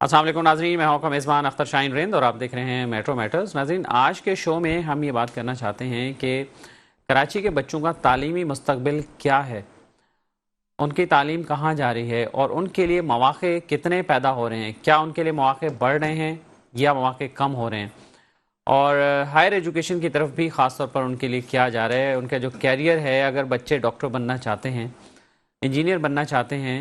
अस्सलाम वालेकुम नाज़रीन, मैं हूं आपका मेज़बान अख्तर शाहीन रिंद और आप देख रहे हैं मेट्रो मैटर्स। नाज़रीन, आज के शो में हम ये बात करना चाहते हैं कि कराची के बच्चों का तालीमी मुस्तकबिल क्या है, उनकी तालीम कहाँ जा रही है और उनके लिए मौक़े कितने पैदा हो रहे हैं। क्या उनके लिए मौक़े बढ़ रहे हैं या मौक़े कम हो रहे हैं, और हायर एजुकेशन की तरफ भी ख़ास तौर पर उनके लिए क्या जा रहा है। उनका जो कैरियर है, अगर बच्चे डॉक्टर बनना चाहते हैं, इंजीनियर बनना चाहते हैं,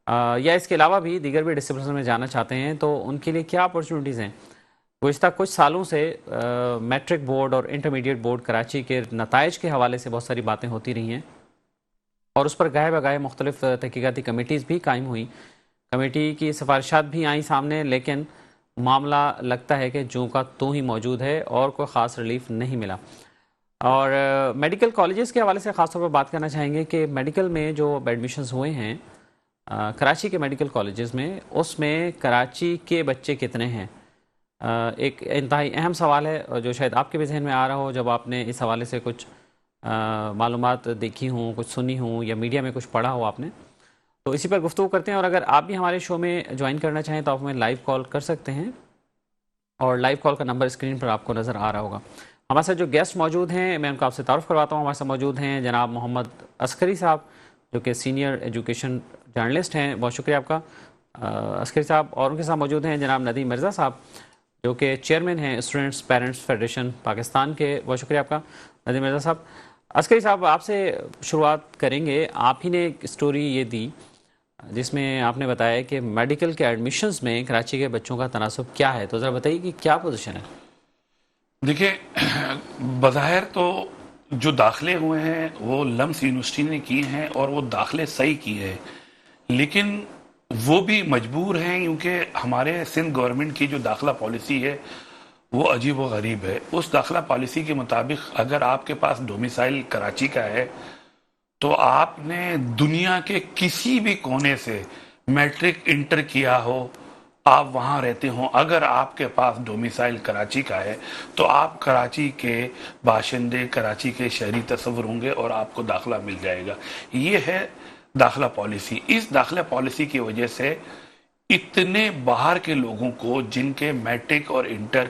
या इसके अलावा भी दीगर भी डिसिप्लिन में जाना चाहते हैं, तो उनके लिए क्या अपॉर्चुनिटीज़ हैं। गुज़िश्ता कुछ सालों से मैट्रिक बोर्ड और इंटरमीडिएट बोर्ड कराची के नताइज के हवाले से बहुत सारी बातें होती रही हैं और उस पर गाहे बगाहे मुख्तलिफ तहकीकाती कमेटीज़ भी कायम हुई। कमेटी की सिफारिशात भी आई सामने, लेकिन मामला लगता है कि जूं का तू ही मौजूद है और कोई ख़ास रिलीफ नहीं मिला। और मेडिकल कॉलेजेस के हवाले से ख़ास तौर पर बात करना चाहेंगे कि मेडिकल में जो एडमिशन्स हुए हैं कराची के मेडिकल कॉलेजेस में, उसमें कराची के बच्चे कितने हैं। एक इंतहाई अहम सवाल है और जो शायद आपके भी जहन में आ रहा हो जब आपने इस हवाले से कुछ मालूमात देखी हों, कुछ सुनी हों या मीडिया में कुछ पढ़ा हो आपने, तो इसी पर गुफ्तगू करते हैं। और अगर आप भी हमारे शो में ज्वाइन करना चाहें तो आप हमें लाइव कॉल कर सकते हैं और लाइव कॉल का नंबर स्क्रीन पर आपको नज़र आ रहा होगा। हमारे साथ जो गेस्ट मौजूद हैं, मैं उनका आपसे तारुफ करवाता हूँ। हमारे साथ मौजूद हैं जनाब मोहम्मद अस्करी साहब, जो कि सीनियर एजुकेशन जर्नलिस्ट हैं। बहुत शुक्रिया आपका अस्करी साहब। और उनके साथ मौजूद हैं जनाब नदीम मिर्ज़ा साहब, जो कि चेयरमैन हैं स्टूडेंट्स पेरेंट्स फेडरेशन पाकिस्तान के। बहुत शुक्रिया आपका नदीम मिर्ज़ा साहब। अस्करी साहब, आपसे शुरुआत करेंगे। आप ही ने एक स्टोरी ये दी जिसमें आपने बताया कि मेडिकल के एडमिशन्स में कराची के बच्चों का तनासुब क्या है, तो ज़रा बताइए कि क्या पोजीशन है। देखिए, बज़ाहिर तो जो दाखिले हुए हैं वो लम्स यूनिवर्सिटी ने किए हैं और वो दाखिले सही किए हैं, लेकिन वो भी मजबूर हैं क्योंकि हमारे सिंध गवर्नमेंट की जो दाखिला पॉलिसी है वो अजीब व गरीब है। उस दाखिला पॉलिसी के मुताबिक अगर आपके पास डोमिसाइल कराची का है तो आपने दुनिया के किसी भी कोने से मैट्रिक इंटर किया हो, आप वहां रहते हो, अगर आपके पास डोमिसाइल कराची का है तो आप कराची के बाशिंदे, कराची के शहरी तस्वर होंगे और आपको दाखिला मिल जाएगा। ये है दाखिला पॉलिसी। इस दाखिला पॉलिसी की वजह से इतने बाहर के लोगों को जिनके मैट्रिक और इंटर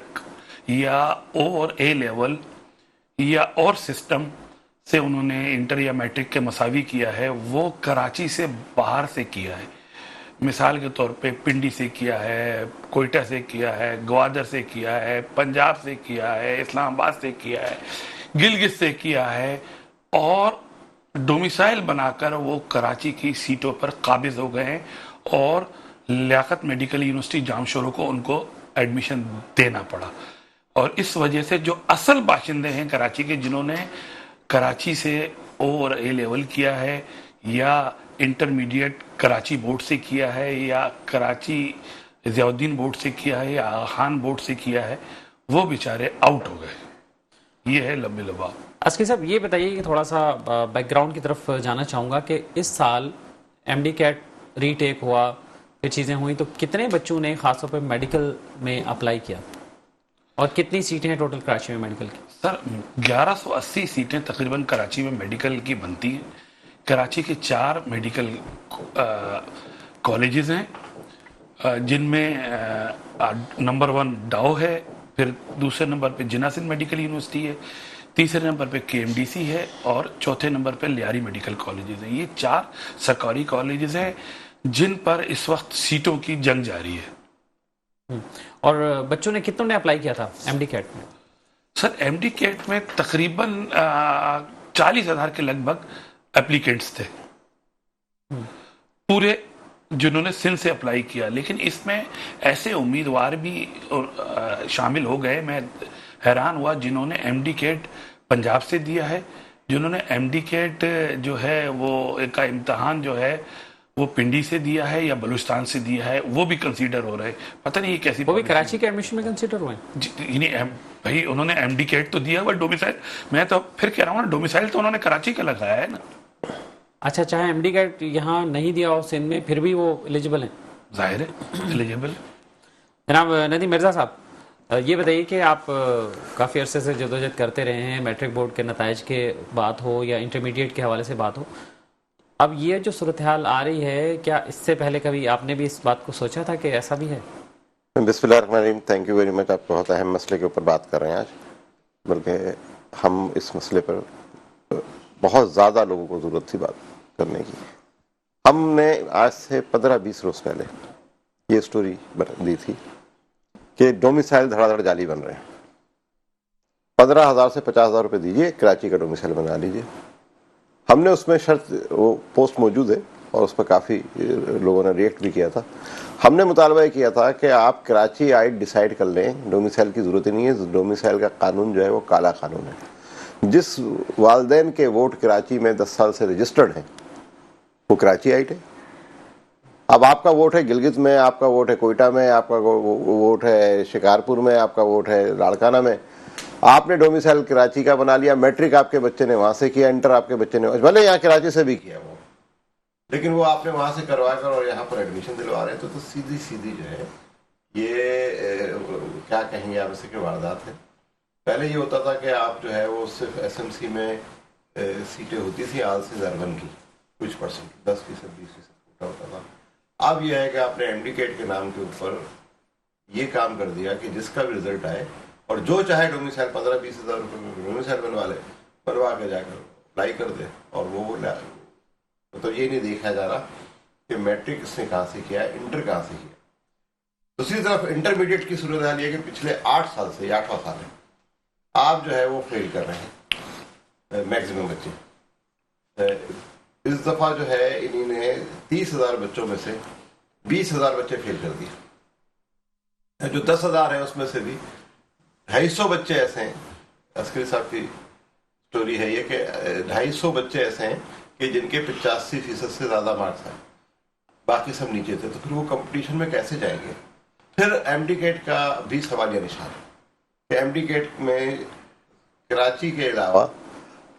या और ए लेवल या और सिस्टम से उन्होंने इंटर या मैट्रिक के मसावी किया है, वो कराची से बाहर से किया है। मिसाल के तौर पे पिंडी से किया है, कोयटा से किया है, ग्वादर से किया है, पंजाब से किया है, इस्लामाबाद से किया है, गिलगित से किया है, और डोमिसाइल बनाकर वो कराची की सीटों पर काबिज हो गए हैं और लियाकत मेडिकल यूनिवर्सिटी जामशोरों को उनको एडमिशन देना पड़ा। और इस वजह से जो असल बाशिंदे हैं कराची के, जिन्होंने कराची से ओ और ए लेवल किया है या इंटरमीडिएट कराची बोर्ड से किया है या कराची ज़ियाउद्दीन बोर्ड से किया है या आगा खान बोर्ड से किया है, वो बेचारे आउट हो गए। ये है लंबे लबाब। अस्करी साहब, ये बताइए कि थोड़ा सा बैकग्राउंड की तरफ जाना चाहूँगा कि इस साल एमडी कैट रीटेक हुआ, ये चीज़ें हुई, तो कितने बच्चों ने खासतौर पर मेडिकल में अप्लाई किया और कितनी सीटें हैं टोटल कराची में मेडिकल की? सर, 1180 सीटें तकरीबन कराची में मेडिकल की बनती हैं। कराची के 4 मेडिकल कॉलेजेस हैं, जिनमें नंबर 1 डाओ है, फिर दूसरे नंबर पे जिन्ना सिंध मेडिकल यूनिवर्सिटी है, तीसरे नंबर पे केएमडीसी है और चौथे नंबर पे लियारी मेडिकल कॉलेजेस हैं। ये 4 सरकारी कॉलेजेस हैं जिन पर इस वक्त सीटों की जंग जारी है। और बच्चों ने कितनों ने अप्लाई किया था एमडी कैट में? सर, एमडी कैट में तकरीबन 40,000 के लगभग एप्लीकेंट्स थे पूरे, जिन्होंने सिंध से अप्लाई किया। लेकिन इसमें ऐसे उम्मीदवार भी शामिल हो गए, मैं हैरान हुआ, जिन्होंने एमडी कैट पंजाब से दिया है, जिन्होंने एमडी कैट जो है वो का इम्तहान जो है वो पिंडी से दिया है या बलूचिस्तान से दिया है, वो भी कंसीडर हो रहे हैं। पता नहीं ये कैसी, वो भी कराची के एडमिशन में कंसीडर हुए? भाई उन्होंने एमडी कैट तो दिया हुआ, डोमिसाइल, मैं तो फिर कह रहा हूँ ना, डोमिसाइल तो उन्होंने कराची का लगाया है ना। अच्छा, चाहे एमडी कैट यहाँ नहीं दिया हो सिंध में, फिर भी वो एलिजिबल हैं? जाहिर है एलिजिबल। जनाब नदीम मिर्ज़ा साहब, ये बताइए कि आप काफ़ी अरसे से जदोजहद करते रहे हैं, मैट्रिक बोर्ड के नताइज के बात हो या इंटरमीडिएट के हवाले से बात हो, अब ये जो सूरत हाल आ रही है, क्या इससे पहले कभी आपने भी इस बात को सोचा था कि ऐसा भी है? बिस्मिल्लाहिर्रहमानिर्रहीम। Thank you very much. आप बहुत अहम मसले के ऊपर बात कर रहे हैं आज, बल्कि हम इस मसले पर बहुत ज़्यादा लोगों को ज़रूरत थी बात करने की। हमने आज से 15-20 रोज़ पहले ये स्टोरी दी थी कि डोमिसाइल धड़ाधड़ जाली बन रहे हैं। 15,000 से 50,000 रुपये दीजिए, कराची का डोमिसाइल बना लीजिए। हमने उसमें शर्त, वो पोस्ट मौजूद है और उस पर काफ़ी लोगों ने रिएक्ट भी किया था। हमने मुतालबा किया था कि आप कराची आइट डिसाइड कर लें, डोमिसाइल की ज़रूरत ही नहीं है। डोमिसाइल का कानून जो है वो काला कानून है। जिस वालदैन के वोट कराची में 10 साल से रजिस्टर्ड हैं वो कराची आइट है। अब आपका वोट है गिलगित में, आपका वोट है कोयटा में, आपका वोट है शिकारपुर में, आपका वोट है लाड़काना में। आपने डोमिसाइल कराची का बना लिया, मैट्रिक आपके बच्चे ने वहां से किया, इंटर आपके बच्चे ने भले यहाँ कराची से भी किया वो, लेकिन वो आपने वहां से करवा कर और यहाँ पर एडमिशन दिलवा रहे हैं। तो सीधी सीधी जो है ये क्या कहेंगे आप इसे, कि वारदात है। पहले ये होता था कि आप जो है वो सिर्फ एसएमसी में सीटें होती थी आज से अर्बन की कुछ परसेंट, 10%, 20% कोटा होता था। अब यह है कि आपने एमडीकेट के नाम के ऊपर ये काम कर दिया कि जिसका भी रिजल्ट आए और जो चाहे डोमिसाइल 15-20 हज़ार रुपये में डोमिसाइल बनवा के जाकर अप्लाई कर दे। और वो तो ये नहीं देखा जा रहा कि मैट्रिक इसने कहाँ से किया, इंटर कहाँ से किया। दूसरी तरफ इंटरमीडिएट की सूरत हाल ये कि पिछले 8 साल से, 8वां साल है, आप जो है वो फेल कर रहे हैं मैक्सिमम बच्चे। इस दफा जो है इन्होंने 30,000 बच्चों में से 20,000 बच्चे फेल कर दिए। जो 10,000 है उसमें से भी 250 बच्चे ऐसे हैं, अस्करी साहब की स्टोरी है ये, कि 250 बच्चे ऐसे हैं कि जिनके 85% से ज्यादा मार्क्स हैं, बाकी सब नीचे थे। तो फिर वो कंपटीशन में कैसे जाएंगे। फिर एमडीकेट का भी सवालिया निशान है कि एमडीकेट में कराची के अलावा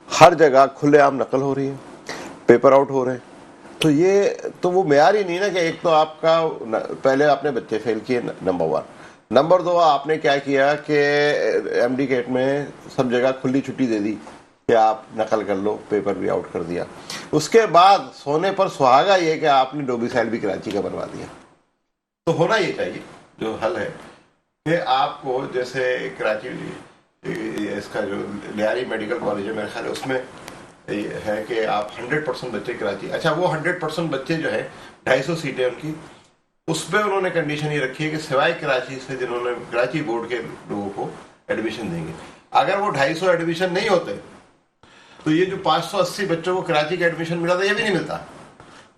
हर जगह खुलेआम नकल हो रही है, पेपर आउट हो रहे हैं। तो ये तो वो मेयार ही नहीं ना कि एक तो आपका पहले आपने बच्चे फेल किए, नंबर 1। नंबर 2, आपने क्या किया कि एमडीकेट में सब जगह खुली छुट्टी दे दी कि आप नकल कर लो, पेपर भी आउट कर दिया। उसके बाद सोने पर सुहागा ये कि आपने डोमिसाइल भी कराची का बनवा दिया। तो होना ये चाहिए, जो हल है कि आपको जैसे कराची इसका जो लियारी मेडिकल कॉलेज है मेरे ख्याल उसमें है कि आप 100% बच्चे कराची, अच्छा वो 100% बच्चे जो है 250 सीटें उनकी, उसमें उन्होंने कंडीशन ये रखी है कि सिवाय कराची से जिन्होंने कराची बोर्ड के लोगों को एडमिशन देंगे। अगर वो 250 एडमिशन नहीं होते तो ये जो 580 बच्चों को कराची का एडमिशन मिला था ये भी नहीं मिलता।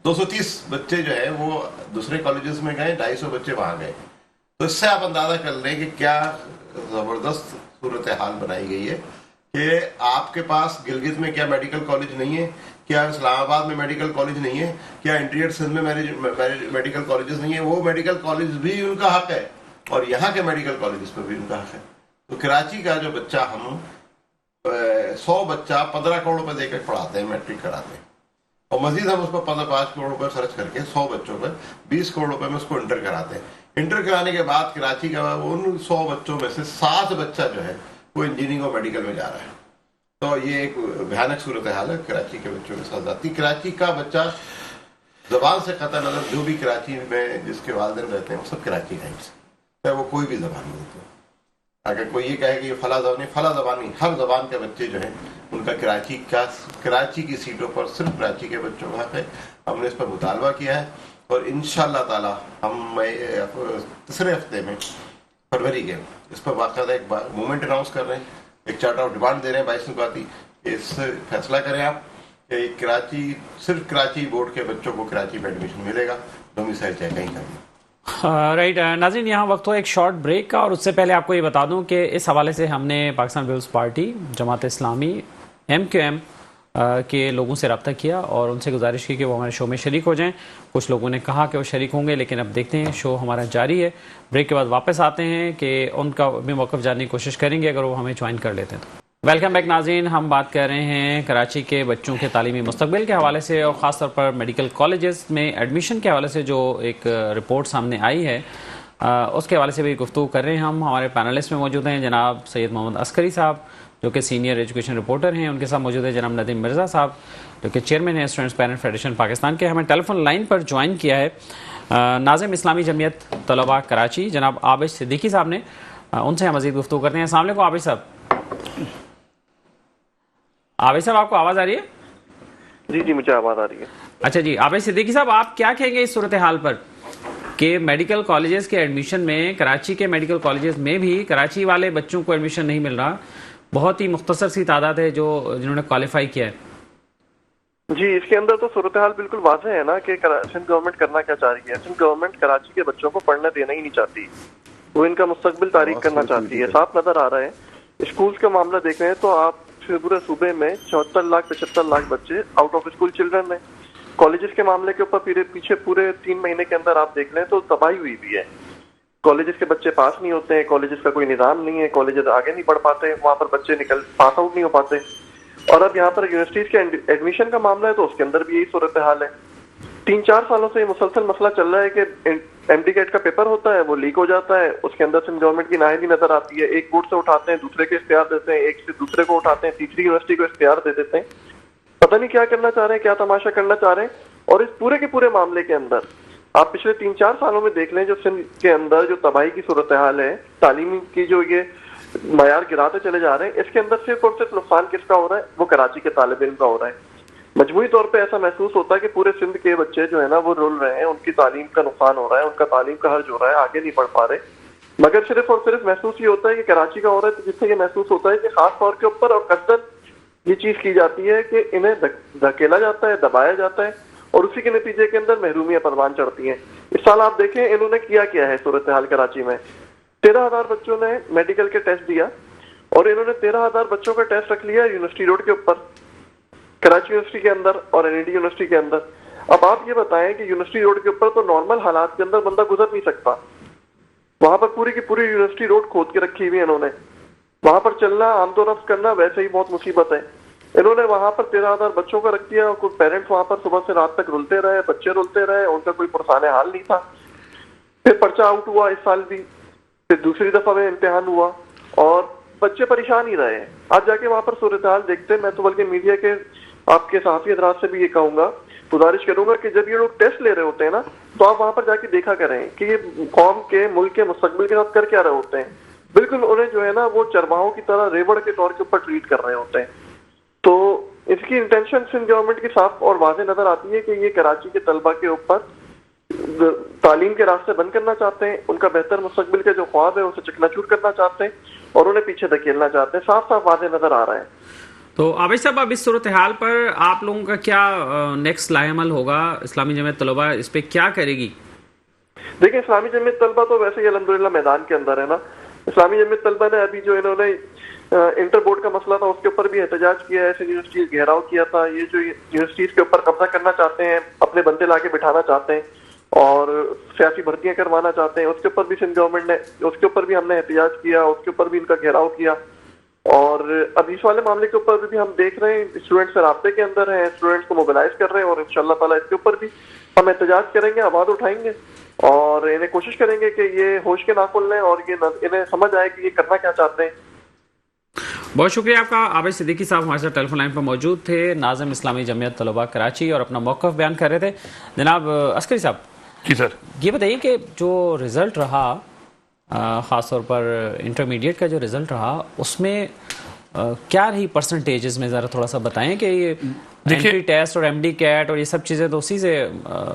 230 बच्चे जो है वो दूसरे कॉलेजेस में गए, 250 बच्चे वहां गए। तो इससे आप अंदाजा कर लें कि क्या जबरदस्त सूरत हाल बनाई गई है कि आपके पास गिलगित में क्या मेडिकल कॉलेज नहीं है, क्या इस्लामाबाद में मेडिकल कॉलेज नहीं है, क्या इंटीरियर सिंध में मेडिकल कॉलेजेस नहीं है। वो मेडिकल कॉलेज भी उनका हक है और यहाँ के मेडिकल कॉलेजेस में भी उनका हक है। तो कराची का जो बच्चा, हम 100 बच्चा 15 करोड़ रुपए देकर पढ़ाते हैं, मैट्रिक कराते हैं, और मजीद हम उस पर 5 करोड़ रुपए खर्च करके 100 बच्चों पर 20 करोड़ रुपए में उसको इंटर कराते हैं। इंटर कराने के बाद कराची का उन 100 बच्चों में से 7 बच्चा जो है वो इंजीनियरिंग और मेडिकल में जा रहा है। तो ये एक भयानक सूरत हाल है कराची के बच्चों के साथ जाती। कराची का बच्चा जबान से कतई नजर, जो भी कराची में जिसके वालिदैन रहते हैं वो सब कराची का ही, चाहे वो कोई भी जबान बोलते हैं। अगर कोई ये कहे कि ये फला जबानी, हर जबान के बच्चे जो हैं उनका कराची की सीटों पर सिर्फ कराची के बच्चों का हक है। हमने इस पर मुतालबा किया है और इंशाअल्लाह ताला हम तीसरे हफ्ते में फरवरी के इस पर बाकायदा एक मूवमेंट अनाउंस कर रहे हैं, एक चार्टर ऑफ डिमांड दे रहे हैं 22 नुकाती। इससे फैसला करें आप कि कराची, सिर्फ कराची बोर्ड के बच्चों को कराची में एडमिशन मिलेगा, डोमिसाइल चाहे कहीं का भी। राइट नाज़रीन, यहाँ वक्त हो एक शॉर्ट ब्रेक का, और उससे पहले आपको ये बता दूं कि इस हवाले से हमने Pakistan peoples party, Jamaat Islami, MQM के लोगों से रब्ता किया और उनसे गुजारिश की कि वो हमारे शो में शरीक हो जाएं। कुछ लोगों ने कहा कि वो शरीक होंगे, लेकिन अब देखते हैं, शो हमारा जारी है। ब्रेक के बाद वापस आते हैं कि उनका भी मौक़िफ़ जानने की कोशिश करेंगे अगर वो हमें ज्वाइन कर लेते हैं तो। वेलकम बैक नाज़रीन, हम बात कर रहे हैं कराची के बच्चों के तालीमी मुस्तक़बिल के हवाले से और ख़ास तौर पर मेडिकल कॉलेजेस में एडमिशन के हवाले से जो एक रिपोर्ट सामने आई है उसके हवाले से भी गुफ्तगू कर रहे हैं। हम हमारे पैनलिस्ट में मौजूद हैं जनाब सैयद मोहम्मद अस्करी साहब जो कि सीनियर एजुकेशन रिपोर्टर हैं, उनके साथ मौजूद है जनाब नदीम मिर्ज़ा साहब जो कि चेयरमैन है स्टूडेंट्स पेरेंट फेडरेशन पाकिस्तान के। हमें टेलीफोन लाइन पर ज्वाइन किया है नाज़िम इस्लामी जमीयत तलबा कराची जनाब आबिश सिद्दीकी साहब ने, उनसे हम मज़ीद गुफ्तगू करते हैं। अस्सलाम वालेकुम आबिश साहब। आबिश साहब, आपको आवाज़ आ रही है? जी जी, मुझे आवाज़ आ रही है। अच्छा जी, आबिश सिद्दीकी साहब, आप क्या कहेंगे इस सूरत हाल पर कि मेडिकल कॉलेजेस के एडमिशन में, कराची के मेडिकल कॉलेजेस में भी कराची वाले बच्चों को एडमिशन नहीं मिल रहा, बहुत ही मुख्तसर सी तादाद है जिन्होंने क्वालिफाई किया है। जी, इसके अंदर तो सूरत हाल बिल्कुल वाज़ेह है ना कि सिंध गवर्नमेंट करना क्या चाह रही है। सिंध गवर्नमेंट कराची के बच्चों को पढ़ने देना ही नहीं चाहती, वो इनका मुस्तकबिल तारीख करना चाहती है। साफ नजर आ रहा है। स्कूल्स का मामला देख रहे हैं तो आप पूरे सूबे में 74 लाख 75 लाख बच्चे आउट ऑफ स्कूल चिल्ड्रन है। कॉलेजेस के मामले के ऊपर पीछे पूरे 3 महीने के अंदर आप देख लें तो तबाही हुई भी है। कॉलेजेस के बच्चे पास नहीं होते हैं, कॉलेजेस का कोई निज़ाम नहीं है, कॉलेजेस आगे नहीं बढ़ पाते, वहां पर बच्चे पास आउट नहीं हो पाते। और अब यहाँ पर यूनिवर्सिटीज के एडमिशन का मामला है तो उसके अंदर भी यही सूरत हाल है। 3-4 सालों से मुसलसल मसला चल रहा है कि एमडी कैट का पेपर होता है, वो लीक हो जाता है, उसके अंदर सिंध गवर्नमेंट की नाअहली नजर आती है। एक बोर्ड से उठाते हैं, दूसरे को इख्तियार देते हैं, एक से दूसरे को उठाते हैं, तीसरी यूनिवर्सिटी को इख्तियार दे देते हैं। पता नहीं क्या करना चाह रहे हैं, क्या तमाशा करना चाह रहे हैं। और इस पूरे के पूरे मामले के अंदर आप पिछले 3-4 सालों में देख लें, जो सिंध के अंदर जो तबाही की सूरत हाल है, तालीमी की जो ये मयार गिराते चले जा रहे हैं, इसके अंदर सिर्फ और सिर्फ नुकसान किसका हो रहा है? वो कराची के तालिब इल्म का हो रहा है। मजमूई तौर पे ऐसा महसूस होता है कि पूरे सिंध के बच्चे जो है ना वो रुल रहे हैं, उनकी तालीम का नुकसान हो रहा है, उनका तालीम का हर्ज हो रहा है, आगे नहीं बढ़ पा रहे। मगर सिर्फ और सिर्फ महसूस ये होता है कि कराची का हो रहा है, तो जिससे ये महसूस होता है कि खास तौर के ऊपर और कसरत ये चीज की जाती है कि इन्हें धकेला जाता है, दबाया जाता है और उसी के नतीजे के अंदर महरूमियां परवान चढ़ती हैं। इस साल आप देखें इन्होंने किया है सूरत हाल कराची में। 13,000 बच्चों ने मेडिकल के टेस्ट दिया और इन्होंने 13,000 बच्चों का टेस्ट रख लिया यूनिवर्सिटी रोड के ऊपर, कराची यूनिवर्सिटी के अंदर और एनईडी यूनिवर्सिटी के अंदर। अब आप ये बताएं कि यूनिवर्सिटी रोड के ऊपर तो नॉर्मल हालात के अंदर बंदा गुजर नहीं सकता, वहां पर पूरी की पूरी यूनिवर्सिटी रोड खोद के रखी हुई है इन्होंने। वहां पर चलना, आमदोरफ्त करना वैसे ही बहुत मुसीबत है। इन्होंने वहां पर 13,000 बच्चों को रख दिया और कुछ पेरेंट्स वहां पर सुबह से रात तक रुलते रहे, बच्चे रुलते रहे, उनका कोई पुरसाने हाल नहीं था। फिर पर्चा आउट हुआ इस साल भी, फिर दूसरी दफा में इम्तिहान हुआ और बच्चे परेशान ही रहे। आज जाके वहां पर सूरत हाल देखते हैं, मैं तो बल्कि मीडिया के आपके सहाफी हजरात से भी ये कहूंगा, गुजारिश करूंगा कि जब ये लोग टेस्ट ले रहे होते हैं ना तो आप वहां पर जाके देखा करें कि ये कौम के, मुल्क के मुस्तकबिल के साथ कर क्या रहे होते हैं। बिल्कुल उन्हें जो है ना वो चरवाहों की तरह रेवड़ के तौर के ऊपर ट्रीट कर रहे होते हैं। तो इसकी इंटेंशन सिंध गवर्नमेंट की साफ और वाज़ेह नजर आती है कि ये कराची के तलबा के ऊपर तालीम के रास्ते बंद करना चाहते हैं, उनका बेहतर मुस्तकबिल के जो ख्वाब है उसे चकनाचूर करना चाहते हैं और उन्हें पीछे धकेलना चाहते हैं। साफ साफ वाज़ेह नजर आ रहा है। तो आबिश साहब, अब इस सूरत हाल पर आप लोगों का क्या नेक्स्ट लाएअमल होगा? इस्लामी जमीयत तलबा इस पे क्या करेगी? देखिए, इस्लामी जमीयत तलबा तो वैसे ही अल्हम्दुलिल्लाह मैदान के अंदर है ना। इस्लामी जमीयत तलबा ने अभी जो इन्होंने इंटर बोर्ड का मसला था उसके ऊपर भी एहतजाज किया है, ऐसे यूनिवर्सिटीज घेराव किया था। ये जो यूनिवर्सिटीज के ऊपर कब्जा करना चाहते हैं, अपने बंदे लाके बिठाना चाहते हैं और सियासी भर्तियां करवाना चाहते हैं, उसके ऊपर भी सिंध गवर्नमेंट ने, उसके ऊपर भी हमने एहतजाज किया, उसके ऊपर भी इनका घेराव किया। और अब इस वाले मामले के ऊपर भी हम देख रहे हैं, स्टूडेंट्स से राब्ते के अंदर हैं, स्टूडेंट्स को मोबिलाइज कर रहे हैं और इंशाल्लाह ताला इसके ऊपर भी हम एहतजाज करेंगे, आवाज उठाएंगे और इन्हें कोशिश करेंगे कि ये होश के नाखुन लें और ये इन्हें समझ आए कि ये करना क्या चाहते हैं। बहुत शुक्रिया आपका। आबिश सिद्दीकी साहब हमारे साथ टेलीफोन लाइन पर मौजूद थे, नाज़िम इस्लामी जमीयत तलबा कराची, और अपना मौक़िफ़ बयान कर रहे थे। जनाब अस्करी साहब जी सर, ये बताइए कि जो रिज़ल्ट रहा, ख़ास तौर पर इंटरमीडिएट का जो रिज़ल्ट रहा, उसमें क्या रही परसेंटेजेस में, ज़रा थोड़ा सा बताएं कि ये एंट्री टेस्ट और एमडी कैट और ये सब चीज़ें तो उसी से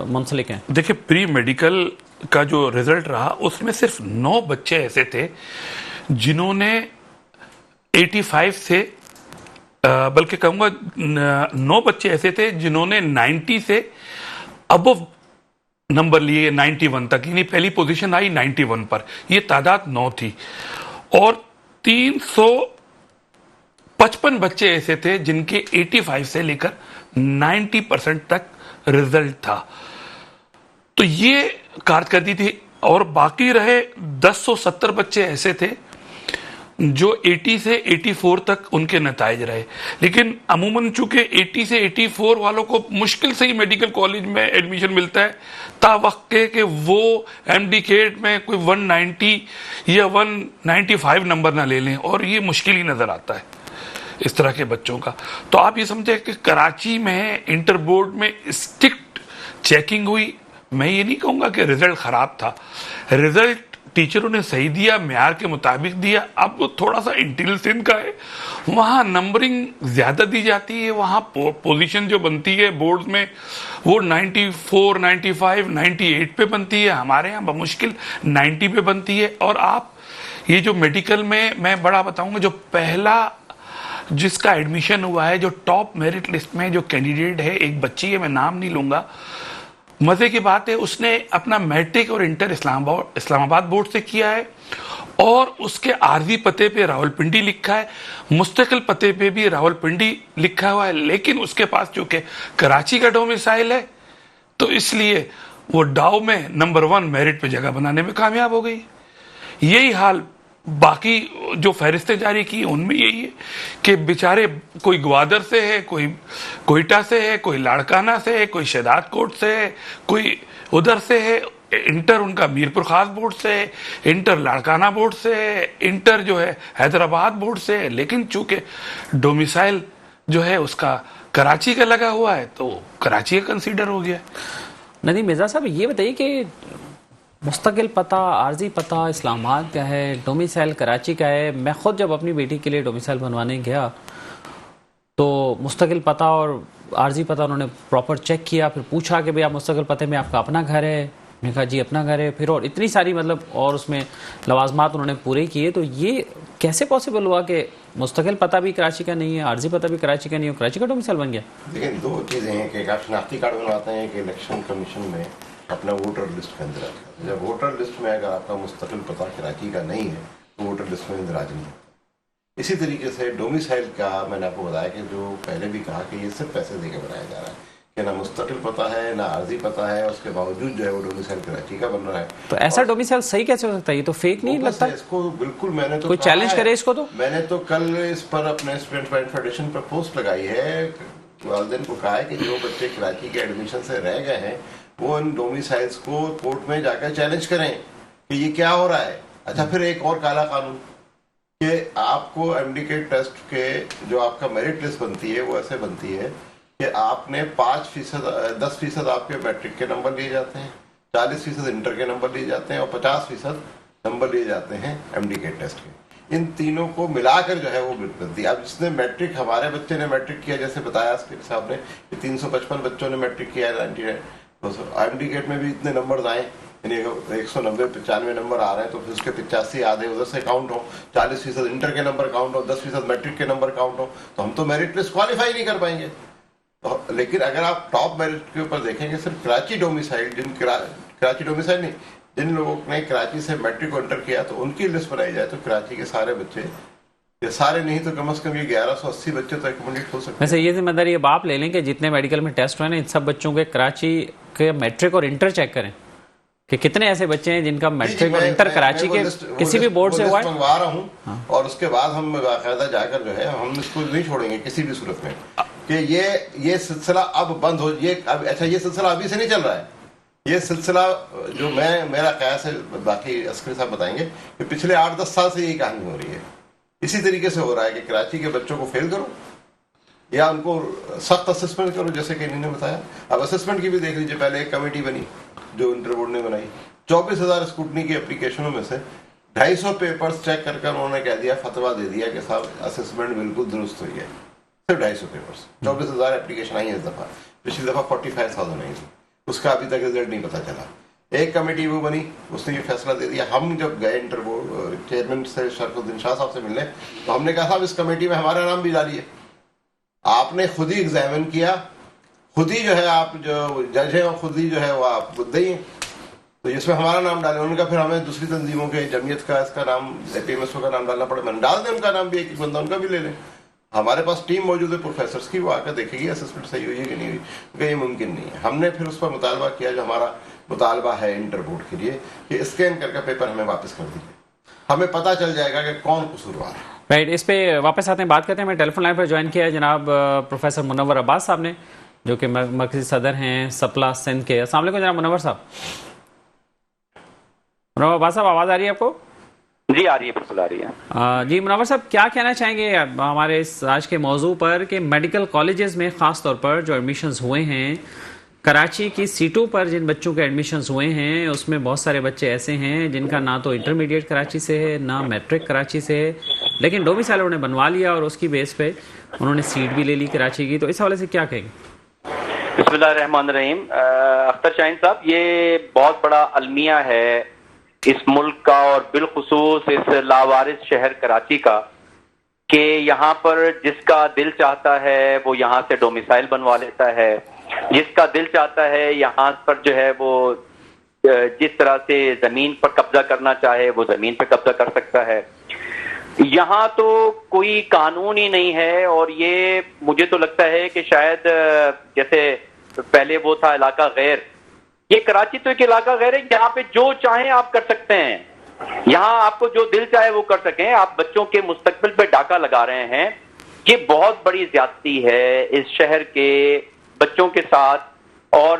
मुंसलिक हैं। देखिए, प्री मेडिकल का जो रिजल्ट रहा उसमें सिर्फ 9 बच्चे ऐसे थे जिन्होंने 85 से बल्कि कहूँगा 9 बच्चे ऐसे थे जिन्होंने 90 से अबव नंबर लिए 91 तक, यानी पहली पोजीशन आई 91 पर। ये तादाद 9 थी और 355 बच्चे ऐसे थे जिनके 85 से लेकर 90% तक रिजल्ट था। तो ये कारकर्दगी थी। और बाकी रहे 1070 बच्चे ऐसे थे जो 80 से 84 तक उनके नताइज रहे। लेकिन अमूमन चूंकि 80 से 84 वालों को मुश्किल से ही मेडिकल कॉलेज में एडमिशन मिलता है, तावक्के कि वो एमडी केट में कोई 190 या 195 नंबर ना ले लें, और ये मुश्किल ही नजर आता है इस तरह के बच्चों का। तो आप ये समझे कि कराची में इंटर बोर्ड में स्ट्रिक्ट चेकिंग हुई, मैं ये नहीं कहूंगा कि रिजल्ट खराब था, रिजल्ट टीचरों ने सही दिया, म्यार के मुताबिक दिया। अब वो थोड़ा सा इंटेलिजेंट का है, वहां नंबरिंग ज्यादा दी जाती है, वहां पोजीशन जो बनती है बोर्ड में वो 94, 95, 98 पे बनती है, हमारे यहाँ बमुश्किल 90 पे बनती है। और आप ये जो मेडिकल में मैं बड़ा बताऊंगा, जो पहला जिसका एडमिशन हुआ है, जो टॉप मेरिट लिस्ट में जो कैंडिडेट है, एक बच्ची है, मैं नाम नहीं लूंगा, मजे की बात है उसने अपना मैट्रिक और इंटर इस्लामाबाद बोर्ड से किया है, और उसके आरजी पते पे रावलपिंडी लिखा है, मुस्तकिल पते पे भी रावलपिंडी लिखा हुआ है, लेकिन उसके पास चूंकि कराची का डोमिसाइल है तो इसलिए वो डाउ में नंबर 1 मेरिट पे जगह बनाने में कामयाब हो गई। यही हाल बाकी जो फहरिस्तें जारी की उनमें यही है कि बेचारे कोई ग्वादर से है, कोई कोयटा से है, कोई लाड़काना से है, कोई शहदाद कोट से है, कोई उधर से है, इंटर उनका मीरपुर खास बोर्ड से है, इंटर लाड़काना बोर्ड से है, इंटर जो है हैदराबाद बोर्ड से है, लेकिन चूंकि डोमिसाइल जो है उसका कराची का लगा हुआ है तो कराची का कंसीडर हो गया। नदीम मिर्जा साहब, ये बताइए कि मुस्तकिल पता, आर्जी पता इस्लामाबाद का है, डोमिसाइल कराची का है। मैं खुद जब अपनी बेटी के लिए डोमिसाइल बनवाने गया तो मुस्तकिल पता और आर्जी पता उन्होंने प्रॉपर चेक किया, फिर पूछा कि भाई आप मुस्तकिल पते में आपका अपना घर है? मैंने कहा जी अपना घर है। फिर और इतनी सारी मतलब और उसमें लवाजमात उन्होंने पूरे किए। तो ये कैसे पॉसिबल हुआ कि मुस्तकिल पता भी कराची का नहीं है, आर्जी पता भी कराची का नहीं है, कराची का डोमिसाइल बन गया? लेकिन दो चीज़ें हैं कि एक आप शनाख्ती कार्ड बनवाते हैं कि इलेक्शन कमीशन में अपना वोटर लिस्ट के अंदर आता है। जब वोटर लिस्ट में अगर आपका मुस्तकिल पता कराची का नहीं है तो वोटर लिस्ट में इंदराज नहीं होता। इसी तरीके से डोमिसाइल का मैंने आपको बताया कि जो पहले भी कहा कि ये सिर्फ पैसे दे के बनाया जा रहा है, कि ना मुस्तकिल पता है ना आर्जी पता है, उसके बावजूद जो है वो डोमिसाइल कराची का बन रहा है। तो ऐसा डोमिसाइल सही कैसे हो सकता है? ये तो फेक नहीं लगता? इसको बिल्कुल, मैंने तो कोई चैलेंज करे इसको। तो मैंने तो कल इस पर अपने स्टूडेंट फेडरेशन पर पोस्ट लगाई है, वालिदैन को कहा है कि जो बच्चे कराची के एडमिशन से रह गए हैं वो इन डोमिसाइल्स को कोर्ट में जाकर चैलेंज करें कि ये क्या हो रहा है। अच्छा, फिर एक और काला कानून कि आपको एमडीके टेस्ट के जो आपका मेरिट लिस्ट बनती है वो ऐसे बनती है कि आपने 5%, 10% आपके मैट्रिक के नंबर लिए जाते हैं, 40% इंटर के नंबर लिए जाते हैं और 50% नंबर लिए जाते हैं एमडीके टेस्ट के। इन तीनों को मिलाकर जो है वो बनती है। अब जिसने मैट्रिक, हमारे बच्चे ने मैट्रिक किया, जैसे बताया साहब ने, 355 बच्चों ने मैट्रिक किया है 99, एमडीकेट में भी इतने नंबर आए, 190, 95 नंबर आ रहे हैं, तो फिर उसके 85 आधे उधर से काउंट हो, 40% इंटर के नंबर काउंट हो, 10% मैट्रिक के नंबर काउंट हो, तो हम तो मेरिट लिस्ट क्वालिफाई नहीं कर पाएंगे। तो, लेकिन अगर आप टॉप मेरिट के ऊपर देखेंगे, सिर्फ कराची डोमिसाइल, कराची डोमिसाइल नहीं, जिन लोगों ने कराची से मैट्रिक और इंटर किया तो उनकी लिस्ट बनाई जाए तो कराची के सारे बच्चे, ये सारे नहीं तो कम से कम ये 1180 बच्चे तो एकोमोडेट हो सकते हैं। वैसे ये जिम्मेदारी अब आप ले लें कि जितने मेडिकल में टेस्ट हुए ना, इन सब बच्चों के कराची के मैट्रिक और इंटर चेक करें कि कितने ऐसे बच्चे हैं जिनका मैट्रिक और इंटर कराची के किसी भी बोर्ड से हुआ है। मंगवा रहा हूँ। हाँ। और उसके बाद हम बाकायदा जाकर जो है हम इसको नहीं छोड़ेंगे किसी भी सूरत में कि ये सिलसिला अब बंद हो। ये अब अच्छा, ये सिलसिला अभी से नहीं चल रहा है, ये सिलसिला जो मेरा कयास है, बाकी अस्करी साहब बताएंगे कि पिछले 8-10 साल से यही कहानी हो रही है। इसी तरीके से हो रहा है कि कराची के बच्चों को फेल करो या उनको सख्त असेसमेंट करो, जैसे कि इन्होंने बताया। अब असेसमेंट की भी देख लीजिए, पहले एक कमेटी बनी जो इंटर बोर्ड ने बनाई, 24,000 स्कूटनी की एप्लीकेशनों में से 250 पेपर्स चेक कर उन्होंने कह दिया, फतवा दे दिया कि साहब असेसमेंट बिल्कुल दुरुस्त हुई है। सिर्फ 250 पेपर्स, 24,000 एप्लीकेशन आई है इस दफा, पिछली दफा 45,000 आई थी, उसका अभी तक रिजल्ट नहीं पता चला। एक कमेटी वो बनी, उसने ये फैसला दे दिया। हम जब गए इंटर बोर्ड चेयरमैन से शरफुद्दीन शाह साहब से मिलने, तो हमने कहा साहब इस कमेटी में हमारा नाम भी डालिए। आपने खुद ही एग्जामिन किया, खुद ही जो है आप जो जज है और खुद ही जो है वो आप मुद्दई हैं, तो इसमें हमारा नाम डालें। उनका फिर हमें दूसरी तंजीमों के जमीयत का इसका नाम, एपीएमएसओ का नाम डालना पड़े। मैंने डाल दें उनका नाम भी, एक बंदा उनका भी ले लें। हमारे पास टीम मौजूद है प्रोफेसर्स की, वो आकर देखेगी असेसमेंट सही हुई है कि नहीं हुई, क्योंकि ये मुमकिन नहीं है। हमने फिर उस पर मुतालबा किया, जो हमारा मुतालबा है इंटर बोर्ड के लिए, कि स्कैन करके पेपर हमें वापस कर दीजिए, हमें पता चल जाएगा कि कौन कसूरवार है। राइट, इस पे वापस आते हैं, बात करते हैं। मैं टेलीफोन लाइन पर ज्वाइन किया है जनाब प्रोफेसर मुनव्वर अब्बास साहब ने, जो कि मरकजी सदर हैं सपला सिंध के। अस्सलाम वालेकुम जनाब मुनव्वर साहब। मुनव्वर अब्बास साहब, आवाज़ आ रही है आपको? जी आ रही है, बिल्कुल आ रही है। जी मुनव्वर साहब, क्या कहना चाहेंगे हमारे इस आज के मौजू पर कि मेडिकल कॉलेजेस में ख़ास तौर पर जो एडमिशन्स हुए हैं कराची की सीटों पर जिन बच्चों के एडमिशन्स हुए हैं उसमें बहुत सारे बच्चे ऐसे हैं जिनका ना तो इंटरमीडिएट कराची से है ना मैट्रिक कराची से है, लेकिन डोमिसाइल उन्होंने बनवा लिया और उसकी बेस पे उन्होंने सीट भी ले ली कराची की। तो इस हवाले से क्या कहेंगे? बिस्मिल्लाहिर्रहमानिर्रहीम। अख्तर शाहीन साहब, ये बहुत बड़ा अलमिया है इस मुल्क का और बिलखुसूस इस लावारिस शहर कराची का कि यहाँ पर जिसका दिल चाहता है वो यहाँ से डोमिसाइल बनवा लेता है, जिसका दिल चाहता है यहाँ पर जो है वो जिस तरह से जमीन पर कब्जा करना चाहे वो जमीन पर कब्जा कर सकता है। यहाँ तो कोई कानून ही नहीं है और ये मुझे तो लगता है कि शायद जैसे पहले वो था इलाका गैर, ये कराची तो एक इलाका गैर है, यहाँ पे जो चाहे आप कर सकते हैं, यहाँ आपको जो दिल चाहे वो कर सकें। आप बच्चों के मुस्तकबिल पे डाका लगा रहे हैं, ये बहुत बड़ी ज्यादती है इस शहर के बच्चों के साथ। और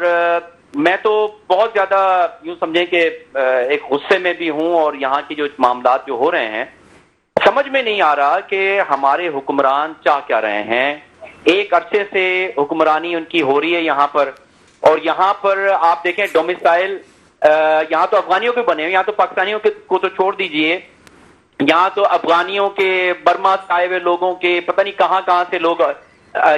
मैं तो बहुत ज्यादा यूं समझें कि एक गुस्से में भी हूं और यहाँ की जो मामलात जो हो रहे हैं समझ में नहीं आ रहा कि हमारे हुक्मरान चाह क्या रहे हैं। एक अरसे से हुक्मरानी उनकी हो रही है यहाँ पर, और यहाँ पर आप देखें डोमिसाइल यहाँ तो अफगानियों के बने हुए, यहाँ तो पाकिस्तानियों को तो छोड़ दीजिए, यहाँ तो अफगानियों के, बर्मा से आए हुए लोगों के, पता नहीं कहां कहां से लोग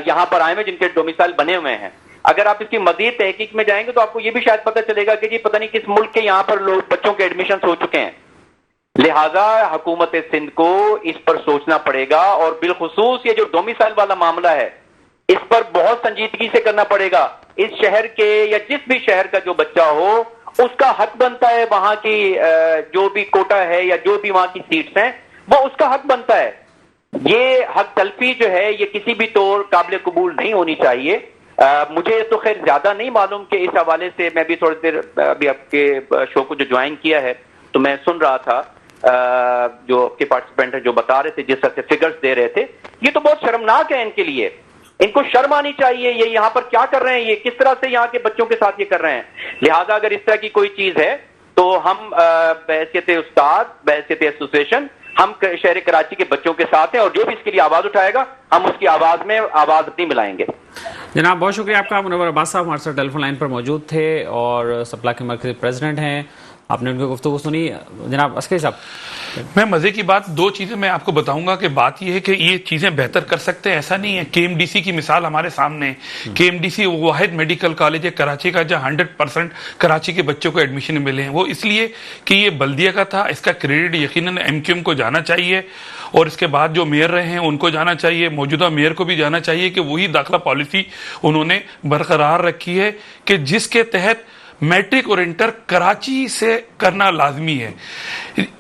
यहाँ पर आए हुए जिनके डोमिसाइल बने हुए हैं। अगर आप इसकी मजीद तहकीक में जाएंगे तो आपको ये भी शायद पता चलेगा कि जी पता नहीं किस मुल्क के यहाँ पर लोग बच्चों के एडमिशन हो चुके हैं। लिहाजा हुकूमत सिंध को इस पर सोचना पड़ेगा और बिलखुसूस ये जो डोमिसाइल वाला मामला है इस पर बहुत संजीदगी से करना पड़ेगा। इस शहर के या जिस भी शहर का जो बच्चा हो उसका हक बनता है, वहां की जो भी कोटा है या जो भी वहां की सीट्स हैं वो उसका हक बनता है। ये हक तलफी जो है ये किसी भी तौर काबिल कबूल नहीं होनी चाहिए। मुझे तो खैर ज्यादा नहीं मालूम कि इस हवाले से मैं भी थोड़ी देर अभी आपके शो को जो ज्वाइन किया है तो मैं सुन रहा था जो आपके पार्टिसिपेंट है जो बता रहे थे, जिस तरह से फिगर्स दे रहे थे, ये तो बहुत शर्मनाक है इनके लिए। इनको शर्म आनी चाहिए, ये यहाँ पर क्या कर रहे हैं, ये किस तरह से यहाँ के बच्चों के साथ ये कर रहे हैं। लिहाजा अगर इस तरह की कोई चीज है तो हम बहसियत उस्ताद, बहसियत एसोसिएशन, हम शहर कराची के बच्चों के साथ हैं और जो भी इसके लिए आवाज उठाएगा हम उसकी आवाज में आवाज नहीं मिलाएंगे। जनाब बहुत शुक्रिया आपका। मुनव्वर अब्बास साहब हमारे साथ टेलीफोन लाइन पर मौजूद थे और सप्ला के मरकजी प्रेसिडेंट हैं। आपने उनकी गुफ्तगू सुनी। जनाब अस्करी साहब, मैं मजे की बात, दो चीजें मैं आपको बताऊंगा कि बात यह है कि ये चीजें बेहतर कर सकते हैं, ऐसा नहीं है। केएमडीसी की मिसाल हमारे सामने है। केएमडीसी वो वाहिद मेडिकल कॉलेज है कराची का जहां 100% कराची के बच्चों को एडमिशन मिले हैं। वो इसलिए कि ये बल्दिया का था, इसका क्रेडिट यकीनन एमक्यूएम को जाना चाहिए और इसके बाद जो मेयर रहे हैं उनको जाना चाहिए, मौजूदा मेयर को भी जाना चाहिए कि वही दाखिला पॉलिसी उन्होंने बरकरार रखी है कि जिसके तहत मैट्रिक और इंटर कराची से करना लाजमी है।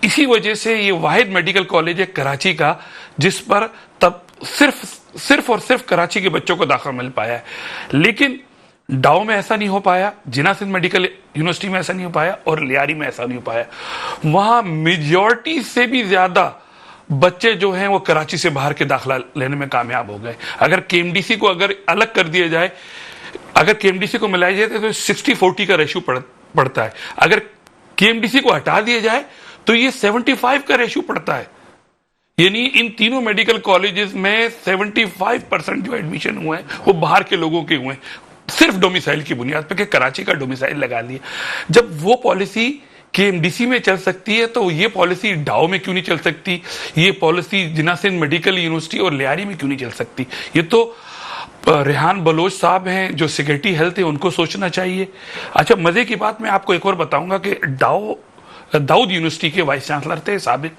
इसी वजह से ये वाहिद मेडिकल कॉलेज है कराची का जिस पर तब सिर्फ और सिर्फ कराची के बच्चों को दाखिला मिल पाया है। लेकिन डाउ में ऐसा नहीं हो पाया, जिन्ना सिंध मेडिकल यूनिवर्सिटी में ऐसा नहीं हो पाया और लियारी में ऐसा नहीं हो पाया। वहां मेजॉरिटी से भी ज्यादा बच्चे जो हैं वो कराची से बाहर के दाखिला लेने में कामयाब हो गए। अगर केएमडीसी को अगर अलग कर दिया जाए, अगर केएमडीसी को मिलाया जाए तो 60-40 का रेशियो पड़ता है। अगर केएमडीसी को हटा दिया जाए तो ये 75 का रेशियो पड़ता है। यानी इन तीनों मेडिकल कॉलेजेस में 75% जो एडमिशन हुए हैं वो बाहर के लोगों के हुए हैं, सिर्फ डोमिसाइल की बुनियाद पर कि कराची का डोमिसाइल लगा लिया। जब वो पॉलिसी केएमडीसी में चल सकती है तो ये पॉलिसी डाउ में क्यों नहीं चल सकती? ये पॉलिसी जिन्ना सिंध मेडिकल यूनिवर्सिटी और लियारी में क्यों नहीं चल सकती? ये तो रेहान बलोच साहब हैं जो सेक्रेटरी हेल्थ है, उनको सोचना चाहिए। अच्छा, मजे की बात मैं आपको एक और बताऊंगा कि दाऊद यूनिवर्सिटी के वाइस चांसलर थे साबिक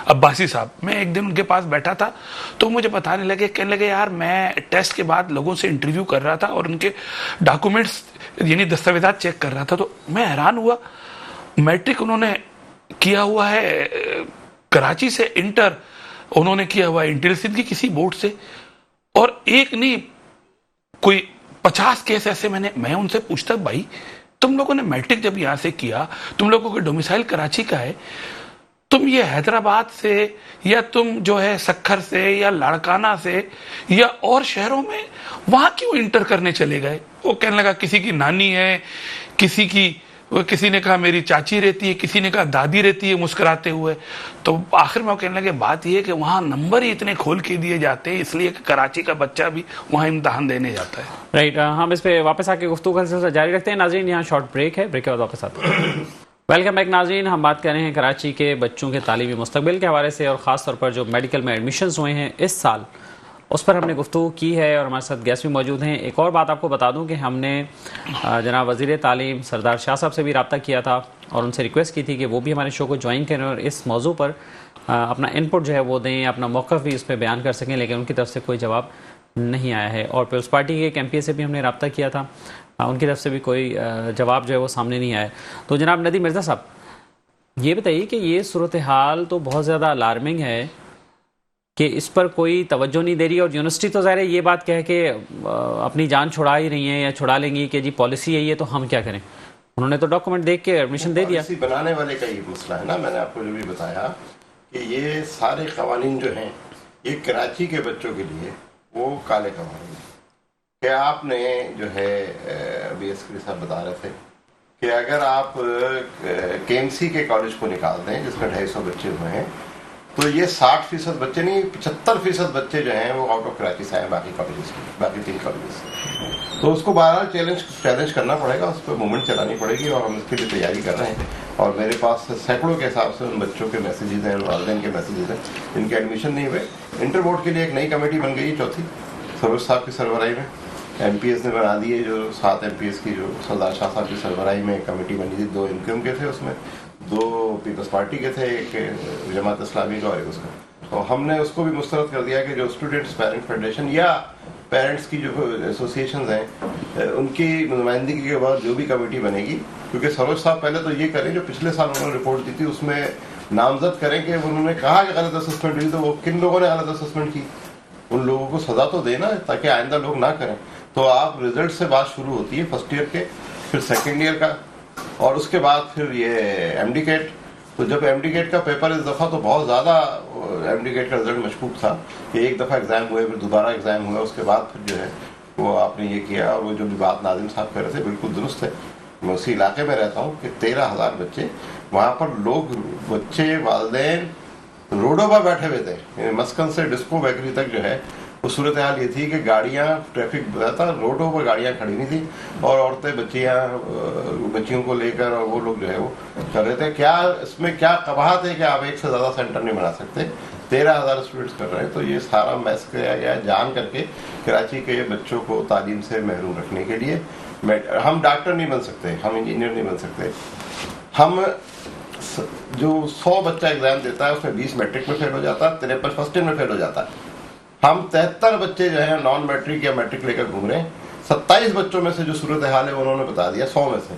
अब्बासी साहब। मैं एक दिन उनके पास बैठा था तो मुझे बताने लगे, कहने लगे यार मैं टेस्ट के बाद लोगों से इंटरव्यू कर रहा था और उनके डॉक्यूमेंट्स यानी दस्तावेजात चेक कर रहा था तो मैं हैरान हुआ। मैट्रिक उन्होंने किया हुआ है कराची से, इंटर उन्होंने किया हुआ है इंटेल सिंध की किसी बोर्ड से, और एक नहीं कोई 50 केस ऐसे मैं उनसे पूछता, भाई तुम लोगों ने मैट्रिक जब यहां से किया, तुम लोगों का डोमिसाइल कराची का है, तुम ये हैदराबाद से या तुम जो है सक्खर से या लाड़काना से या और शहरों में वहां क्यों इंटर करने चले गए? वो कहने लगा किसी की नानी है, किसी की वो किसी ने कहा मेरी चाची रहती है, किसी ने कहा दादी रहती है, मुस्कुराते हुए। तो आखिर में वो कहने लगे बात यह है कि वहाँ नंबर ही इतने खोल के दिए जाते हैं, इसलिए कि कराची का बच्चा भी वहाँ इम्तहान देने जाता है। राइट, हम इस पे वापस आके गुफ्तगू का सिलसिला जारी रखते हैं। नाज़रीन, यहाँ शॉर्ट ब्रेक है, ब्रेक के बाद वापस आते हैं। वेलकम बैक नाज़रीन, हम बात कर रहे हैं कराची के बच्चों के तालीमी मुस्तकबिल के हवाले से और ख़ास तौर पर जो मेडिकल में एडमिशन्स हुए हैं इस साल, उस पर हमने गुफ्तगू की है और हमारे साथ गेस्ट भी मौजूद हैं। एक और बात आपको बता दूं कि हमने जनाब वज़ीर तालीम सरदार शाह साहब से भी रब्ता किया था और उनसे रिक्वेस्ट की थी कि वो भी हमारे शो को ज्वाइन करें और इस मौजू पर अपना इनपुट जो है वो दें, अपना मौक़िफ़ भी उस पर बयान कर सकें, लेकिन उनकी तरफ से कोई जवाब नहीं आया है। और पीपल्स पार्टी के एक MPA से भी हमने रब्ता किया था, उनकी तरफ से भी कोई जवाब जो है वो सामने नहीं आया। तो जनाब नदीम मिर्ज़ा साहब, ये बताइए कि ये सूरत हाल तो बहुत ज़्यादा अलार्मिंग है कि इस पर कोई तवज्जो नहीं दे रही, और यूनिवर्सिटी तो ज़ाहिर है ये बात कह के अपनी जान छुड़ा ही रही है या छुड़ा लेंगी कि जी पॉलिसी है ये, तो हम क्या करें। उन्होंने तो डॉक्यूमेंट देख के एडमिशन दे दिया। पॉलिसी बनाने वाले का ये मसला है ना, मैंने आपको जो भी बताया कि ये सारे कवानीन जो हैं ये कराची के बच्चों के लिए वो काले कवानीन कि आपने जो है अभी एसपी साहब बता रहे थे कि अगर आप KMC के कॉलेज को निकाल दें जिसमें 250 बच्चे हुए हैं, तो ये 60% बच्चे नहीं 75% बच्चे जो हैं वो आउट ऑफ कराची से आए बाकी कॉलेज से, बाकी 3 कॉलेज से। तो उसको बहरहाल चैलेंज करना पड़ेगा, उस पर मूवमेंट चलानी पड़ेगी और हम इसके लिए तैयारी कर रहे हैं। और मेरे पास सैकड़ों के हिसाब से उन बच्चों के मैसेजेस हैं, वालिदैन के मैसेजेस हैं जिनके एडमिशन नहीं हुए। इंटर बोर्ड के लिए एक नई कमेटी बन गई, चौथी सरोज साहब की सरबराही में। MPS ने बना दी है, जो 7 MPS की जो सरदार शाह साहब की सरबराही में कमेटी बनी थी, 2 इनकम के थे उसमें, 2 पीपल्स पार्टी के थे, एक जमात इस्लामी का और एक उसका। तो हमने उसको भी मुस्तरद कर दिया कि जो स्टूडेंट्स पेरेंट फेडरेशन या पेरेंट्स की जो एसोसिएशन हैं उनकी नुमाइंदगी के बाद जो भी कमेटी बनेगी, क्योंकि सरोज साहब पहले तो ये करें जो पिछले साल उन्होंने रिपोर्ट दी थी उसमें नामजद करें कि उन्होंने कहा कि गलत असेसमेंट हुई, तो वो किन लोगों ने गलत असेसमेंट की, उन लोगों को सजा तो देना ताकि आइंदा लोग ना करें। तो आप रिजल्ट से बात शुरू होती है फर्स्ट ईयर के, फिर सेकेंड ईयर का, और उसके बाद फिर ये MD-CAT। तो जब MD-CAT का पेपर इस दफ़ा तो बहुत ज़्यादा MD-CAT का रिजल्ट मशकूक था कि एक दफ़ा एग्ज़ाम हुए, फिर दोबारा एग्ज़ाम हुआ, उसके बाद फिर जो है वो आपने ये किया। और वो जो भी बात नाज़िम साहब कह रहे थे बिल्कुल दुरुस्त है। मैं उसी इलाके में रहता हूँ कि 13,000 बच्चे, वहाँ पर लोग बच्चे वालिदैन रोडों पर बैठे हुए थे, मस्कन से डिस्को बेकरी तक जो है वो सूरत हाल ये थी कि गाड़ियाँ, ट्रैफिक था, रोडों पर गाड़ियाँ खड़ी नहीं थी और औरतें बच्चियों को लेकर और वो लोग जो है वो कर रहे थे। क्या इसमें क्या कबाहत है कि आप एक से ज़्यादा सेंटर नहीं बना सकते, 13,000 स्टूडेंट्स कर रहे हैं। तो ये सारा मैस किया गया जान करके कराची के बच्चों को तालीम से महरूम रखने के लिए। हम डॉक्टर नहीं बन सकते, हम इंजीनियर नहीं बन सकते। हम जो 100 बच्चा एग्जाम देता है उसमें 20 मैट्रिक में फेल हो जाता है, 53 फर्स्ट ईयर में फेल हो जाता है। हम 73 बच्चे जो हैं नॉन मैट्रिक या मैट्रिक लेकर घूम रहे हैं। 27 बच्चों में से जो सूरत हाल है उन्होंने बता दिया 100 में से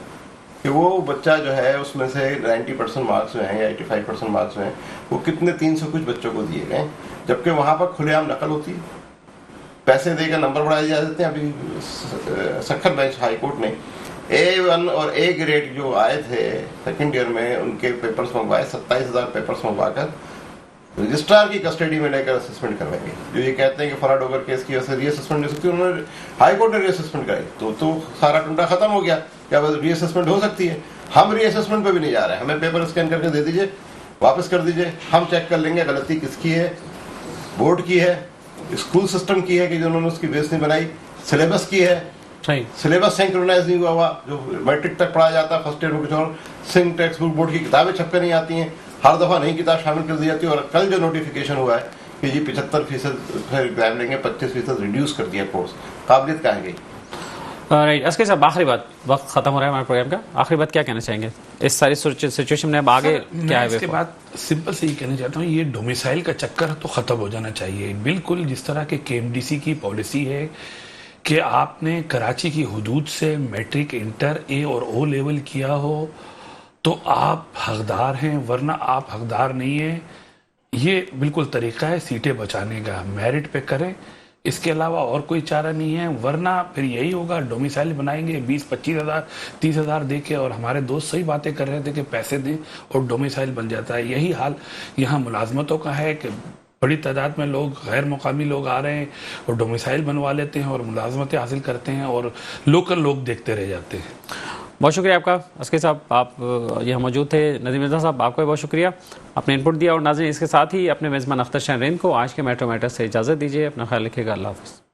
कि वो बच्चा जो है उसमें से 90% मार्क्स जो हैं या 85% मार्क्स जो हैं वो कितने 300 कुछ बच्चों को दिए गए, जबकि वहाँ पर खुलेआम नकल होती है, पैसे देकर नंबर बढ़ाए जा देते हैं। अभी सखर बेंच हाई कोर्ट ने A1 और A ग्रेड जो आए थे सेकेंड ईयर में उनके पेपर्स मंगवाए, 27,000 पेपर्स मंगवाकर रजिस्ट्रार की कस्टडी में लेकर असेसमेंट करवाएंगे। जो ये कहते हैं कि फला डोगर केस की वजह से रीअसेसमेंट नहीं हो सकती, उन्होंने हाई कोर्ट ने रीअसेसमेंट कराई तो सारा टुंडा खत्म हो गया, क्या रीअसेसमेंट हो सकती है। हम रीअसेसमेंट पे भी नहीं जा रहे, हमें पेपर स्कैन करके दे दीजिए, वापस कर दीजिए, हम चेक कर लेंगे गलती किसकी है, बोर्ड की है, स्कूल सिस्टम की है कि जिन्होंने उसकी बेस नहीं बनाई, सिलेबस की है, सिलेबस सिंक्रोनाइज नहीं हुआ, जो मैट्रिक तक पढ़ाया जाता है फर्स्ट ईयर में कुछ और, सिंक टेक्स्ट बुक बोर्ड की किताबें छपकर नहीं आती हैं, हर दफा नई किताब शामिल कर दी जाती है। और कल जो नोटिफिकेशन हुआ है कि जी 75% एग्जाम लेंगे, 25% रिड्यूस कर दिया कोर्स, काबिलियत कहाँ गई। राइट, इसके साथ आखिरी बात, वक्त खत्म हो रहा है हमारे प्रोग्राम का, आखिरी बात क्या कहना चाहेंगे इस सारी सिचुएशन में अब आगे क्या है? इसके बाद सिंपल से ये कहना चाहता हूँ, ये डोमिसाइल का चक्कर तो खत्म हो जाना चाहिए। बिल्कुल जिस तरह के KMDC की पॉलिसी है कि आपने कराची की हुदूद से मैट्रिक, इंटर, A और O लेवल किया हो तो आप हकदार हैं, वरना आप हकदार नहीं हैं। ये बिल्कुल तरीका है सीटें बचाने का, मेरिट पे करें, इसके अलावा और कोई चारा नहीं है। वरना फिर यही होगा, डोमिसाइल बनाएंगे 20-25 हज़ार 30 हज़ार दे के, और हमारे दोस्त सही बातें कर रहे थे कि पैसे दें और डोमिसाइल बन जाता है। यही हाल यहाँ मुलाजमतों का है कि बड़ी तादाद में लोग, गैर मुकामी लोग आ रहे हैं और डोमिसाइल बनवा लेते हैं और मुलाजमतें हासिल करते हैं और लोकल लोग देखते रह जाते हैं। बहुत शुक्रिया आपका अस्की साहब, आप यहाँ मौजूद थे। नदीम मिर्ज़ा साहब, आपका भी बहुत शुक्रिया, आपने इनपुट दिया। और नाज़रीन, इसके साथ ही अपने मेज़बान अख्तर शाहीन रिंद को आज के मेट्रो मैटर से इजाज़त दीजिए। अपना ख्याल रखिएगा। अल्लाह हाफ़िज़।